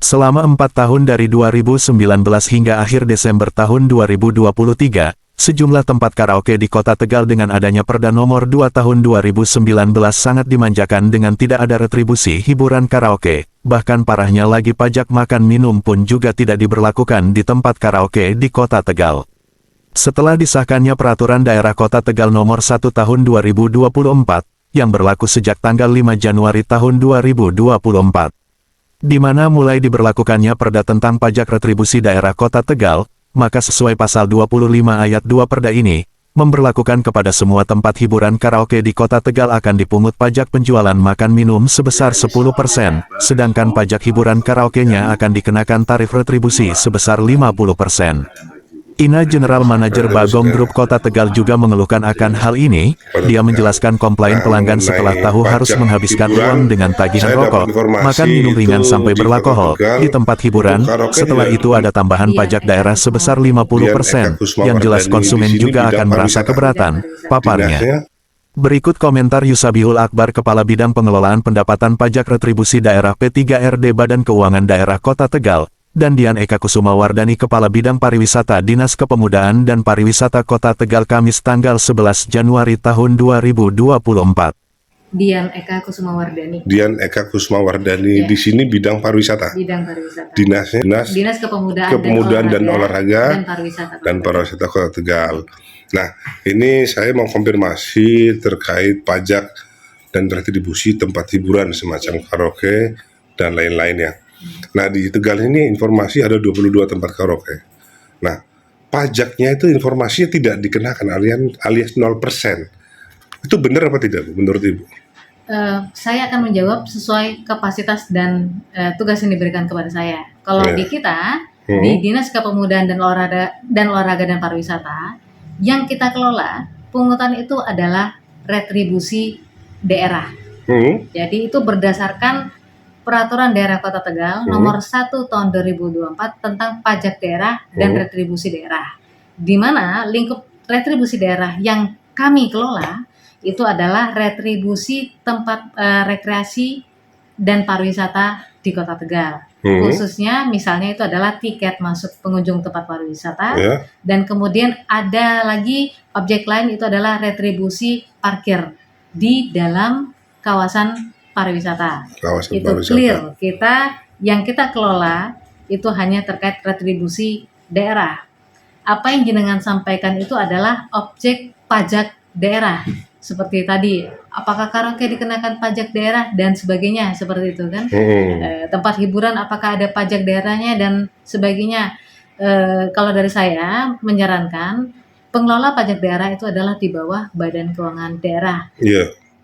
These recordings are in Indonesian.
Selama 4 tahun dari 2019 hingga akhir Desember tahun 2023, sejumlah tempat karaoke di Kota Tegal dengan adanya Perda Nomor 2 Tahun 2019 sangat dimanjakan dengan tidak ada retribusi hiburan karaoke. Bahkan parahnya lagi pajak makan minum pun juga tidak diberlakukan di tempat karaoke di Kota Tegal. Setelah disahkannya Peraturan Daerah Kota Tegal Nomor 1 Tahun 2024, yang berlaku sejak tanggal 5 Januari tahun 2024. Di mana mulai diberlakukannya Perda tentang pajak retribusi daerah Kota Tegal, maka sesuai pasal 25 ayat 2 Perda ini, memberlakukan kepada semua tempat hiburan karaoke di Kota Tegal akan dipungut pajak penjualan makan minum sebesar 10%, sedangkan pajak hiburan karaoke-nya akan dikenakan tarif retribusi sebesar 50%. Ina General Manager Bagong Group Kota Tegal juga mengeluhkan akan hal ini. Dia menjelaskan komplain pelanggan setelah tahu harus menghabiskan uang dengan tagihan rokok, makan minum ringan sampai beralkohol di tempat hiburan. Setelah itu ada tambahan pajak daerah sebesar 50%, yang jelas konsumen juga akan merasa keberatan, paparnya. Berikut komentar Yusabiul Akbar Kepala Bidang Pengelolaan Pendapatan Pajak Retribusi Daerah P3RD Badan Keuangan Daerah Kota Tegal, dan Dian Eka Kusuma Wardani Kepala Bidang Pariwisata Dinas Kepemudaan dan Pariwisata Kota Tegal Kamis tanggal 11 Januari tahun 2024. Dian Eka Kusuma Wardani. Dian Eka Kusuma Wardani, di sini bidang pariwisata. Bidang pariwisata. Dinas Kepemudaan dan Olahraga dan Pariwisata Kota Tegal. Nah, ini saya mau konfirmasi terkait pajak dan retribusi tempat hiburan semacam karaoke dan lain-lainnya. Nah, di Tegal ini informasi ada 22 tempat karaoke. Nah, pajaknya itu informasinya tidak dikenakan alias 0%. Itu benar apa tidak, Bu, menurut Ibu? Saya akan menjawab sesuai kapasitas dan tugas yang diberikan kepada saya. Kalau di kita, di Dinas Kepemudaan dan Olahraga dan Pariwisata, yang kita kelola, pungutan itu adalah retribusi daerah. Jadi itu berdasarkan Peraturan Daerah Kota Tegal Nomor 1 Tahun 2024 tentang pajak daerah dan retribusi daerah. Di mana lingkup retribusi daerah yang kami kelola itu adalah retribusi tempat rekreasi dan pariwisata di Kota Tegal. Khususnya misalnya itu adalah tiket masuk pengunjung tempat pariwisata, dan kemudian ada lagi objek lain itu adalah retribusi parkir di dalam kawasan pariwisata. Itu clear. Yang kita kelola itu hanya terkait retribusi daerah. Apa yang jenengan sampaikan itu adalah objek pajak daerah. Seperti tadi, apakah karaoke dikenakan pajak daerah dan sebagainya, seperti itu kan? Tempat hiburan apakah ada pajak daerahnya dan sebagainya. Kalau dari saya menyarankan pengelola pajak daerah itu adalah di bawah Badan Keuangan Daerah.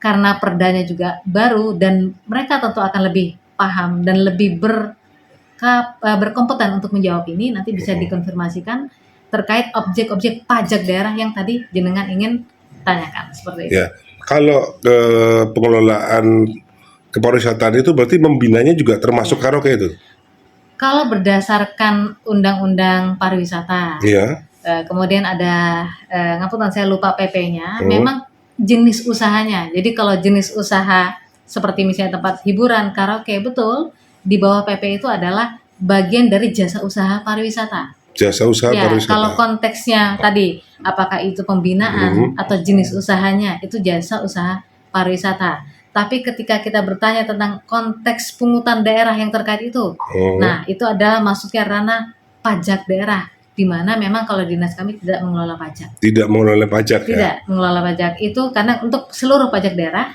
Karena perdanya juga baru dan mereka tentu akan lebih paham dan lebih berkompeten untuk menjawab ini. Nanti bisa dikonfirmasikan terkait objek-objek pajak daerah yang tadi jenengan ingin tanyakan, seperti itu. Kalau pengelolaan kepariwisataan itu berarti membinanya juga termasuk karaoke itu? Kalau berdasarkan Undang-Undang Pariwisata, kemudian ada ngapunten saya lupa PP-nya, memang jenis usahanya. Jadi kalau jenis usaha seperti misalnya tempat hiburan, karaoke, betul, di bawah PP itu adalah bagian dari jasa usaha pariwisata. Jasa usaha pariwisata. Kalau konteksnya tadi, apakah itu pembinaan atau jenis usahanya, itu jasa usaha pariwisata. Tapi ketika kita bertanya tentang konteks pungutan daerah yang terkait itu, nah itu adalah masuknya ranah pajak daerah. Di mana memang kalau dinas kami tidak mengelola pajak. Tidak mengelola pajak itu karena untuk seluruh pajak daerah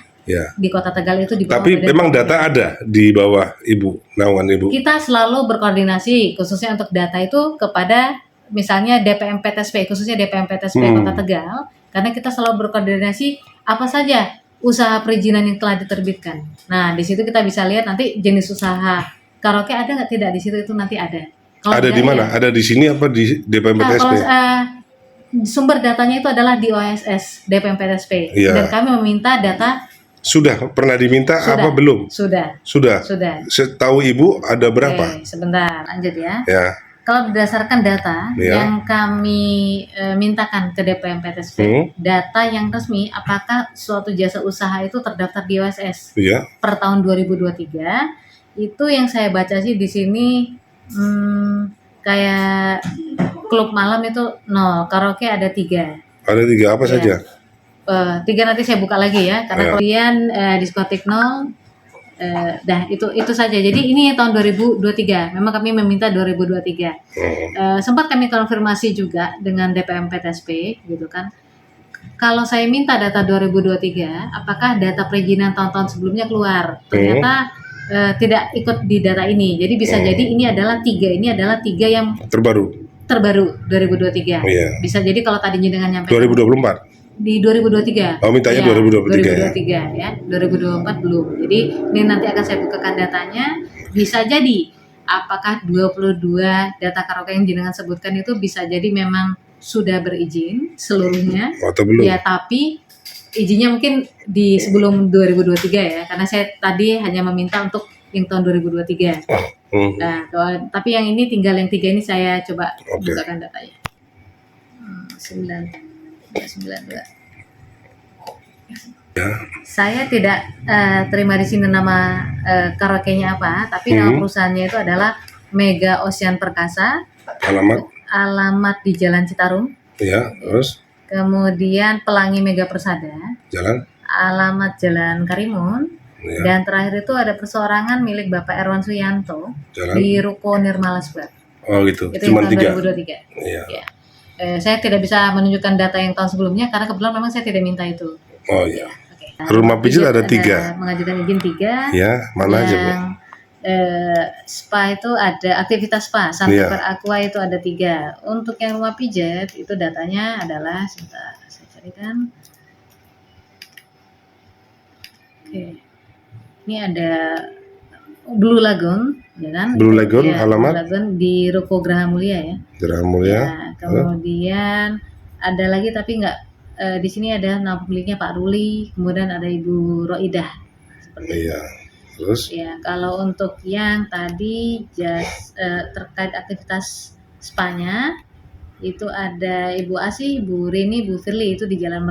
di Kota Tegal itu di bawah. Tapi memang data ada di bawah Ibu, naungan Ibu. Kita selalu berkoordinasi khususnya untuk data itu kepada misalnya DPM PTSP, khususnya DPM PTSP Kota Tegal, karena kita selalu berkoordinasi apa saja usaha perizinan yang telah diterbitkan. Nah, di situ kita bisa lihat nanti jenis usaha karaoke ada nggak, tidak, di situ itu nanti ada. Ada di mana? Ada di sini apa di DPM PTSP? Sumber datanya itu adalah di OSS DPM PTSP. Dan kami meminta data. Sudah pernah diminta apa belum? Sudah. Setahu Ibu ada berapa? Sebentar, lanjut ya. Kalau berdasarkan data yang kami mintakan ke DPM PTSP, data yang resmi apakah suatu jasa usaha itu terdaftar di OSS per tahun 2023 Itu yang saya baca sih di sini kayak klub malam itu 0, karaoke ada 3. Ada 3 apa Iya. saja? 3 nanti saya buka lagi ya, karena Ya. kemudian diskotik 0. Dah itu saja. Jadi ini tahun 2023. Memang kami meminta 2023. Sempat kami konfirmasi juga dengan DPM PTSP gitu kan. Kalau saya minta data 2023, apakah data perizinan tahun-tahun sebelumnya keluar? Ternyata tidak ikut di data ini. Jadi bisa jadi ini adalah 3 yang Terbaru 2023. Iya. Bisa jadi kalau tadinya dengan nyampe 2024. di 2023. Oh, mintanya Iya, 2023 ya. 2024 belum. Jadi ini nanti akan saya bukakan datanya. Bisa jadi apakah 22 data karaoke yang jenengan sebutkan itu bisa jadi memang sudah berizin seluruhnya. atau belum? Ya, tapi izinnya mungkin di sebelum 2023 ya. Karena saya tadi hanya meminta untuk yang tahun 2023. Nah, tapi yang ini tinggal yang 3 ini saya coba bukakan datanya. 992. Ya. Saya tidak terima di sini nama karaoke-nya apa, tapi nama perusahaannya itu adalah Mega Ocean Perkasa. Alamat di Jalan Citarum. Ya, terus? Kemudian Pelangi Mega Persada. Jalan? Alamat Jalan Karimun. Ya. Dan terakhir itu ada perseorangan milik Bapak Erwan Suyanto Jalan? di Ruko Nirmala Square. Oh gitu. Itu Cuma yang tahun 3. 2023. Iya. Ya. Saya tidak bisa menunjukkan data yang tahun sebelumnya karena kebetulan memang saya tidak minta itu. Oh iya. Oke. Rumah pijat ada 3. Mengajukan izin 3. Ya, mana aja Bu? Spa itu ada aktivitas spa, Santifer Aqua itu ada 3. Untuk yang rumah pijat itu datanya adalah sebentar saya carikan. Oke. Ini ada Blue Lagoon, ya kan? Blue Lagoon, ya, alamat? Blue Lagoon di Ruko Graha Mulia ya. Graha Mulia. Ya, kemudian ada lagi tapi nggak di sini ada nama pemiliknya Pak Ruli, kemudian ada Ibu Roidah. Iya. Terus? Ya, kalau untuk yang tadi terkait aktivitas spanya itu ada Ibu Asih, Ibu Rini, Bu Firly itu di Jalan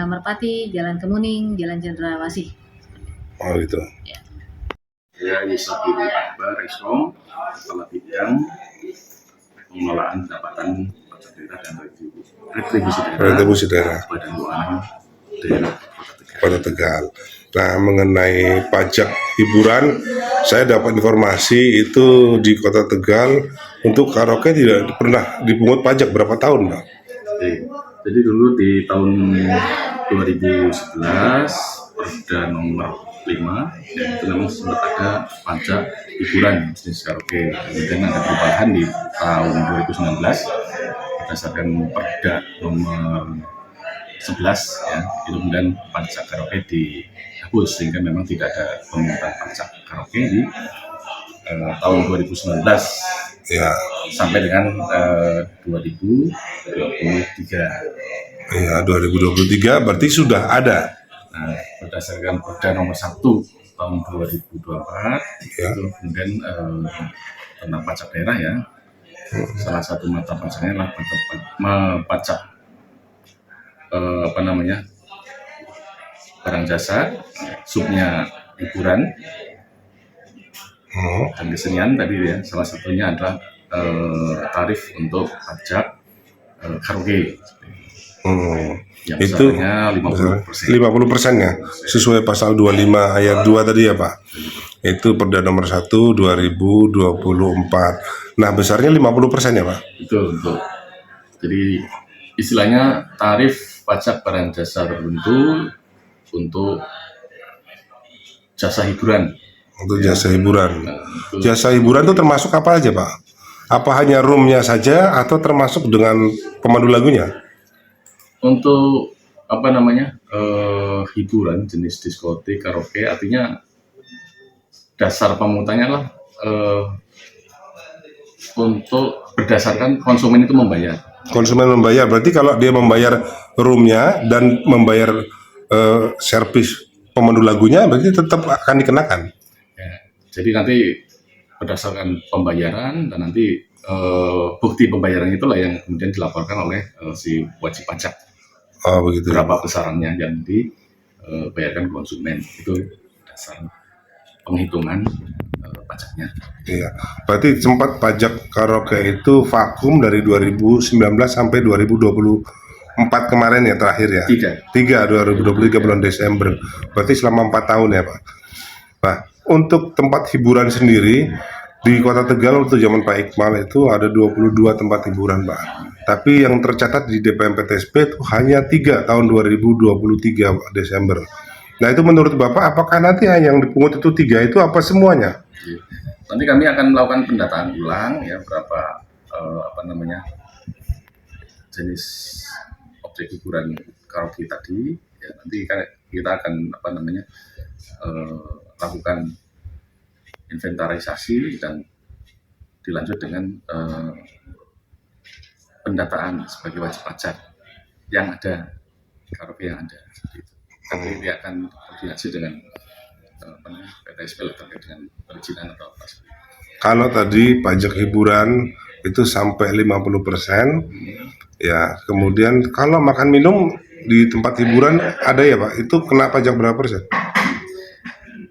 Merpati, Jalan Kemuning, Jalan Cendrawasih. Oh gitu. Ya. Saya Yusuf Ibu Akbar Reskom, Kepala Bidang Pengelolaan Pendapatan Pajak Daerah dan Retribusi Daerah Badan Keuangan Daerah Kota Tegal. Nah, mengenai pajak hiburan, saya dapat informasi itu di Kota Tegal untuk karaoke tidak pernah dipungut pajak berapa tahun, Pak? Jadi dulu di tahun 2011 Perda nomor 5 itu memang sempat ada pajak hiburan jenis karaoke. Kemudian ada perubahan di tahun 2019 berdasarkan Perda nomor 11 ya, itu kemudian pajak karaoke dihapus sehingga memang tidak ada pemungutan pajak karaoke di tahun 2019 ya, sampai dengan 2023. Ya, 2023 berarti sudah ada. Nah, berdasarkan Perda nomor 1 tahun 2024 ya. itu kemudian tentang pajak daerah ya. Salah satu mata pajaknya adalah pajak barang jasa, subnya hiburan dan kesenian tadi ya. Salah satunya adalah tarif untuk pajak karaoke. Itu 50% ya, sesuai pasal 25 ayat 2 tadi ya Pak. Itu Perda nomor 1 2024. Nah, besarnya 50% ya Pak? Betul. Jadi istilahnya tarif pajak barang jasa tertentu untuk jasa hiburan. Untuk jasa hiburan. Jasa hiburan itu termasuk apa aja Pak? Apa hanya roomnya saja atau termasuk dengan pemandu lagunya? Untuk hiburan jenis diskotik, karaoke, artinya dasar pemungutannya adalah untuk berdasarkan konsumen itu membayar. Konsumen membayar, berarti kalau dia membayar roomnya dan membayar servis pemandu lagunya, berarti tetap akan dikenakan. Ya, jadi nanti berdasarkan pembayaran dan nanti bukti pembayaran itulah yang kemudian dilaporkan oleh si wajib pajak. Oh begitu. Berapa besarannya yang dibayarkan konsumen, itu dasar penghitungan pajaknya. Iya. Berarti sempat pajak karaoke itu vakum dari 2019 sampai 2024 kemarin ya terakhir ya? 2023 bulan Desember. Berarti selama 4 tahun ya Pak. Nah, untuk tempat hiburan sendiri di Kota Tegal untuk zaman Pak Iqbal itu ada 22 tempat hiburan Pak. Tapi yang tercatat di DPMPTSP itu hanya 3 tahun 2023 Pak, Desember. Nah itu menurut Bapak apakah nanti yang dipungut itu 3 itu apa semuanya? Nanti kami akan melakukan pendataan ulang ya berapa jenis objek hiburan karaoke tadi. Ya, nanti kita akan lakukan inventarisasi dan dilanjut dengan pendataan sebagai wajib pajak yang ada, karaoke yang ada. Nanti dia akan koordinasi dengan PTSP terkait dengan perizinan atau apa. Kalau tadi pajak hiburan itu sampai 50%, ya kemudian kalau makan minum di tempat hiburan ada ya Pak, itu kena pajak berapa persen?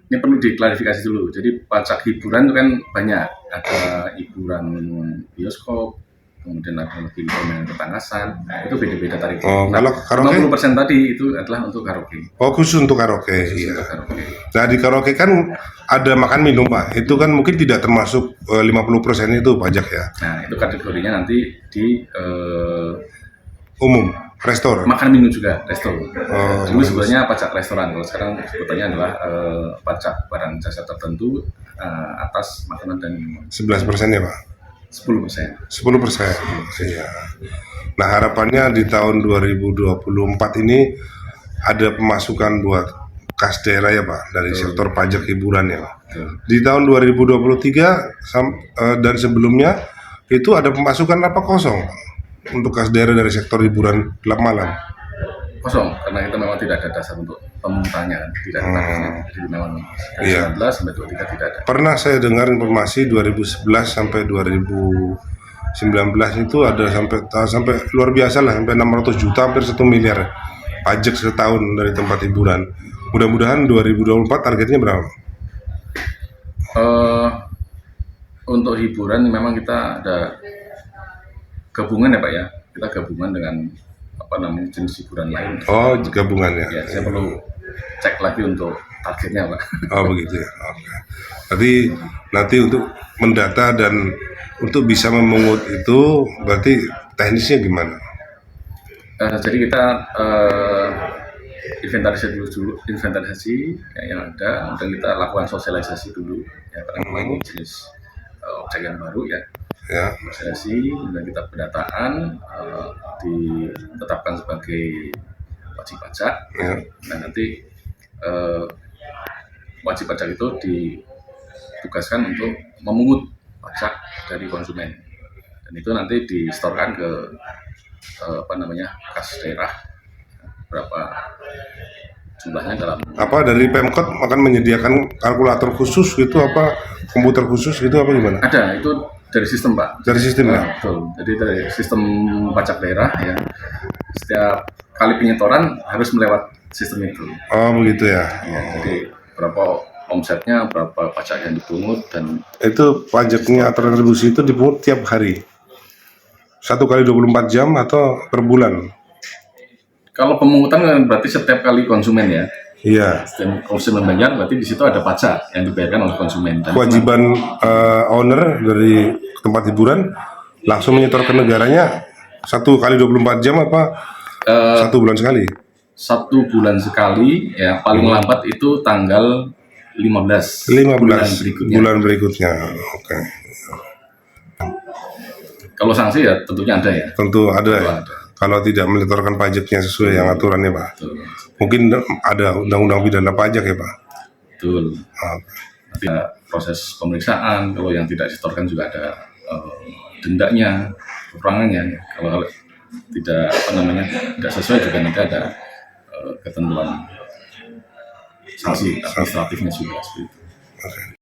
Ini perlu diklarifikasi dulu. Jadi pajak hiburan itu kan banyak, ada hiburan bioskop, kemudian ada lagi hiburan ketangkasan, nah, itu beda-beda tarif. Kalau karaoke 50% tadi itu adalah untuk karaoke. Khusus untuk karaoke, iya. Nah di karaoke kan ada makan minum Pak, itu kan mungkin tidak termasuk 50% itu pajak ya? Nah itu kategorinya nanti di umum, restoran. Makan minum juga, restoran. Dulu sebenarnya pajak restoran, kalau sekarang sebutannya adalah pajak barang jasa tertentu atas makanan dan minuman. 11% ya Pak? 10%. 10%. Iya. Nah harapannya di tahun 2024 ini ada pemasukan buat kas daerah ya Pak dari sektor pajak hiburan ya Pak. Di tahun 2023 dan sebelumnya itu ada pemasukan apa kosong untuk kas daerah dari sektor hiburan gelap malam? Kosong, karena kita memang tidak ada dasar untuk pemungutannya, tidak ada tarifnya. Jadi memang dari 19 sampai 23 tidak ada. Pernah saya dengar informasi 2011 sampai 2019 itu ada sampai luar biasa lah, sampai 600 juta, hampir 1 miliar pajak setahun dari tempat hiburan. Mudah-mudahan 2024 targetnya berapa? Untuk hiburan memang kita ada gabungan ya Pak ya, kita gabungan dengan jenis hiburan lain. Gabungan ya. Ya, saya perlu cek lagi untuk targetnya Pak. Begitu ya. Oke. Jadi nanti untuk mendata dan untuk bisa memungut itu berarti teknisnya gimana? Jadi kita inventarisasi yang ada, dan kita lakukan sosialisasi dulu ya, karena memang ini jenis objek yang baru ya. Sosialisasi dan kita pendataan, ditetapkan sebagai wajib pajak. Nah nanti wajib pajak itu ditugaskan untuk memungut pajak dari konsumen, dan itu nanti disetorkan ke kas daerah, berapa jumlahnya dalam dari Pemkot akan menyediakan kalkulator khusus gitu, komputer khusus gitu gimana? Ada, itu dari sistem Pak. Dari sistem ya? Betul. Jadi dari sistem pajak daerah ya. Setiap kali penyetoran harus melewat sistem itu. Begitu ya. Jadi berapa omsetnya, berapa pajak yang dipungut, dan itu pajaknya atau retribusi itu dipungut tiap hari. 1 kali 24 jam atau per bulan? Kalau pemungutan berarti setiap kali konsumen ya. Iya. Setiap konsumen bayar, berarti di situ ada pajak yang dibayarkan oleh konsumen. Dan kewajiban owner dari tempat hiburan langsung menyetor ke negaranya 1 kali 24 jam apa 1 bulan sekali? 1 bulan sekali ya, paling lambat itu tanggal 15 bulan berikutnya. Oke. Kalau sanksi ya tentunya ada ya. Tentu ada. Kalau tidak menyetorkan pajaknya sesuai yang aturannya Pak. Betul. Mungkin ada undang-undang pidana pajak ya Pak. Betul. Nanti ada proses pemeriksaan, kalau yang tidak disetorkan juga ada dendanya, kekurangannya. Kalau tidak tidak sesuai juga nanti ada ketentuan sanksi administratifnya juga seperti itu.